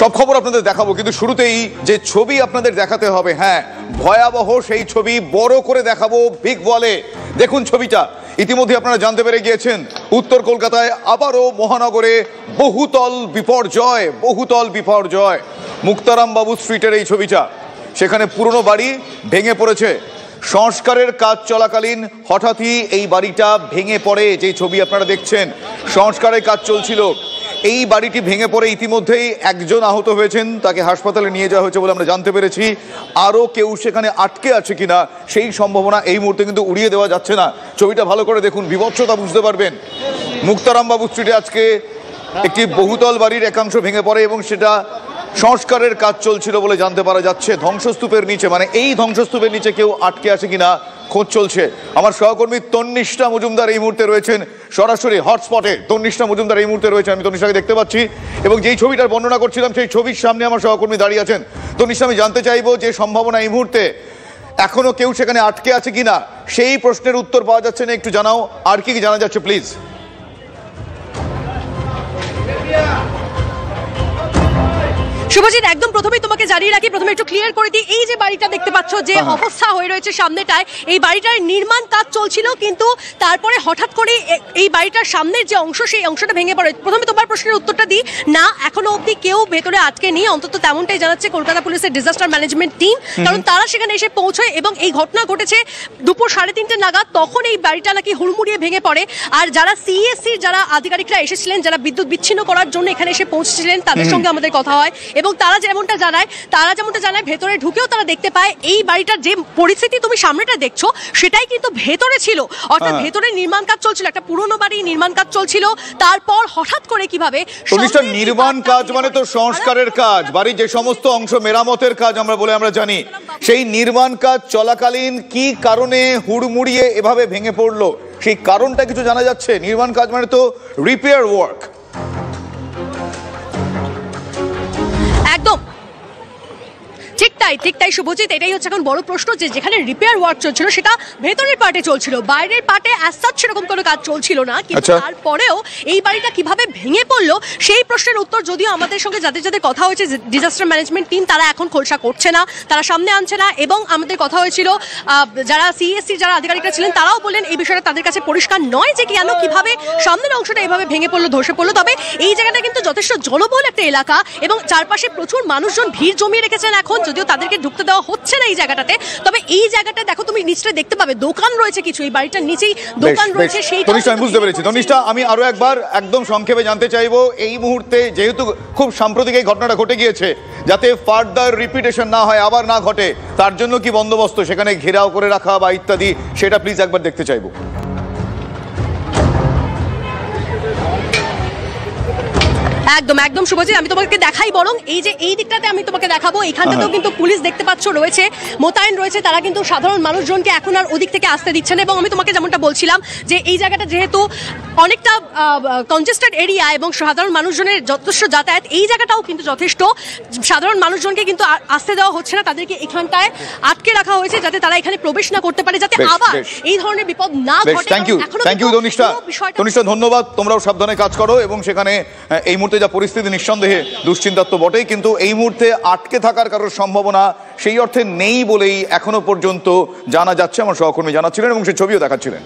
সব খবর আপনাদের দেখাবো, কিন্তু শুরুতেই যে ছবি আপনাদের দেখাতে হবে, হ্যাঁ ভয়াবহ সেই ছবি বড় করে দেখাবো বিগ ওয়ালে। দেখুন ছবিটা, ইতিমধ্যে আপনারা জানতে পেরে গিয়েছেন উত্তর কলকাতায় আবারও মহানগরে বহুতল বিপর্যয়। মুক্তারাম বাবু স্ট্রিটের এই ছবিটা, সেখানে পুরনো বাড়ি ভেঙে পড়েছে। সংস্কারের কাজ চলাকালীন হঠাৎই এই বাড়িটা ভেঙে পড়ে। যে ছবি আপনারা দেখছেন, সংস্কারের কাজ চলছিল, এই বাড়িটি ভেঙে পড়ে ইতিমধ্যেই একজন আহত হয়েছেন, তাকে হাসপাতালে নিয়ে যাওয়া হয়েছে বলে আমরা জানতে পেরেছি। আরও কেউ সেখানে আটকে আছে কিনা সেই সম্ভাবনা এই মুহূর্তে কিন্তু উড়িয়ে দেওয়া যাচ্ছে না। ছবিটা ভালো করে দেখুন, বিভৎসতা বুঝতে পারবেন। মুক্তারাম বাবু স্ট্রিটে আজকে একটি বহুতল বাড়ির একাংশ ভেঙে পড়ে এবং সেটা সংস্কারের কাজ চলছিল বলে জানতে পারা যাচ্ছে। ধ্বংসস্তূপের নিচে, মানে এই ধ্বংসস্তূপের নিচে কেউ আটকে আছে কিনা খোঁজ চলছে। আমার সহকর্মী তন্নিষ্ঠা মজুমদার এই মুহূর্তে রয়েছেন সরাসরি হটস্পটে। তন্নিষ্ঠা মজুমদার এই মুহূর্তে রয়েছেন, আমি তন্নিষ্ঠাকে দেখতে পাচ্ছি এবং যেই ছবিটার বর্ণনা করছিলাম সেই ছবির সামনে আমার সহকর্মী দাঁড়িয়ে আছেন। তন্নিষ্ঠা, আমি জানতে চাইবো যে সম্ভাবনা এই মুহূর্তে এখনো কেউ সেখানে আটকে আছে কিনা, সেই প্রশ্নের উত্তর পাওয়া যাচ্ছে না, একটু জানাও আর কি জানা যাচ্ছে প্লিজ। শুভজিৎ, একদম প্রথমেই তোমাকে জানিয়ে রাখি, প্রথমে একটু ক্লিয়ার করে দিই, এই যে বাড়িটা দেখতে পাচ্ছ যে অবস্থা হয়ে রয়েছে সামনেটায়, এই বাড়িটার নির্মাণ কাজ চলছিল, কিন্তু তারপরে হঠাৎ করে এই বাড়িটার সামনের যে অংশ সেই অংশটা ভেঙে পড়ে। প্রথমে তোমার প্রশ্নের উত্তরটা দিই, না এখনো অবধি কেউ ভেতরে আটকে নেই, অন্তত তেমনটাই জানাচ্ছে কলকাতা পুলিশের ডিজাস্টার ম্যানেজমেন্ট টিম, কারণ তারা সেখানে এসে পৌঁছয় এবং এই ঘটনা ঘটেছে দুপুর 3:30 নাগাদ। তখন এই বাড়িটা নাকি হুড়মুড়িয়ে ভেঙে পড়ে। আর যারা সিএসসির যারা আধিকারিকরা এসেছিলেন, যারা বিদ্যুৎ বিচ্ছিন্ন করার জন্য এখানে এসে পৌঁছেছিলেন, তাদের সঙ্গে আমাদের কথা হয় এবং তারা যেমনটা জানায় ভেতরে ঢুকেও তারা দেখতে পায় এই বাড়িটার যে পরিস্থিতি তুমি সামনেটা দেখছো সেটাই কিন্তু ভেতরে ছিল, অর্থাৎ ভেতরে নির্মাণ কাজ চলছিল, একটা পুরনো বাড়ি নির্মাণ কাজ চলছিল। তারপর হঠাৎ করে কিভাবে নির্মাণ কাজ, মানে তো সংস্কারের কাজ, বাড়ির যে সমস্ত অংশ মেরামতের কাজ আমরা জানি, সেই নির্মাণ কাজ চলাকালীন কি কারণে হুড়মুড়িয়ে এভাবে ভেঙে পড়লো সেই কারণটা কিছু জানা যাচ্ছে? নির্মাণ কাজ মানে তো রিপেয়ার ওয়ার্ক। একদম ঠিক তাই শুভজিৎ, এটাই হচ্ছে এখন বড় প্রশ্ন, যে যেখানে রিপেয়ার ওয়ার্ক চলছিল সেটা ভেতরের পার্টে চলছিল, বাইরের পার্টে অ্যাজ সেরকম কোনো কাজ চলছিল না, কিন্তু তারপরেও এই বাড়িটা কিভাবে ভেঙে পড়লো সেই প্রশ্নের উত্তর যদিও আমাদের সঙ্গে যাদের কথা হয়েছে ডিজাস্টার ম্যানেজমেন্ট টিম, তারা এখন খোলসা করছে না, তারা সামনে আনছে না। এবং আমাদের কথা হয়েছিল যারা সিএসসি যারা আধিকারিকরা ছিলেন, তারাও বললেন এই বিষয়টা তাদের কাছে পরিষ্কার নয় যে কেন কিভাবে সামনের অংশটা এভাবে ভেঙে পড়লো, ধসে পড়লো। তবে এই জায়গাটা কিন্তু যথেষ্ট জনবহুল একটা এলাকা এবং চারপাশে প্রচুর মানুষজন ভিড় জমিয়ে রেখেছেন এখন, যদিও তাদেরকে ঢুকতে দেওয়া হচ্ছে না এই জায়গাটাতে। তবে এই জায়গাটা দেখো, তুমি নিচে দেখতে পাবে দোকান রয়েছে কিছু, এই বাড়িটার নিচেই দোকান রয়েছে। আমি বুঝতে পেরেছি তনিষ্ঠা, আমি আরো একবার একদম সংক্ষেপে জানতে চাইবো, এই মুহূর্তে যেহেতু খুব সাম্প্রতিক এই ঘটনাটা ঘটে গিয়েছে, যাতে ফার্দার রিপিটেশন না হয়, আবার না ঘটে, তার জন্য কি বন্দোবস্ত, সেখানে ঘেরাও করে রাখা বা ইত্যাদি, সেটা প্লিজ একবার দেখতে চাইবো। একদম শুভজিৎ, আমি তোমাকে দেখাই, বরং এই যে এই দিকটাতে আমি তোমাকে দেখাবো, এখানটাতেও কিন্তু পুলিশ দেখতে পাচ্ছ রয়েছে, মোতায়েন রয়েছে, তারা কিন্তু সাধারণ মানুষজনকে এখন আর ওদিক থেকে আসতে দিচ্ছে না। এবং আমি তোমাকে যেমনটা বলছিলাম যে এই জায়গাটা যেহেতু অনেকটা কনজেস্টেড এরিয়া এবং সাধারণ মানুষজনের যথেষ্ট যাতায়াত, এই জায়গাটাও কিন্তু যথেষ্ট, সাধারণ মানুষজনকে কিন্তু আসতে দেওয়া হচ্ছে না, তাদেরকে এখানটায় আটকে রাখা হয়েছে যাতে তারা এখানে প্রবেশ না করতে পারে, যাতে আবার এই ধরনের বিপদ না ঘটে। থ্যাংক ইউ তনিষ্ঠা, ধন্যবাদ। তোমরাও সাবধানে কাজ করো এবং সেখানে এই মুহূর্তে যা পরিস্থিতি নিঃসন্দেহে দুশ্চিন্তার তো বটেই, কিন্তু এই মুহূর্তে আটকে থাকার কারোর সম্ভাবনা সেই অর্থে নেই বলেই এখনো পর্যন্ত জানা যাচ্ছে, আমার সহকর্মী জানাচ্ছিলেন এবং সেই ছবিও দেখাচ্ছিলেন।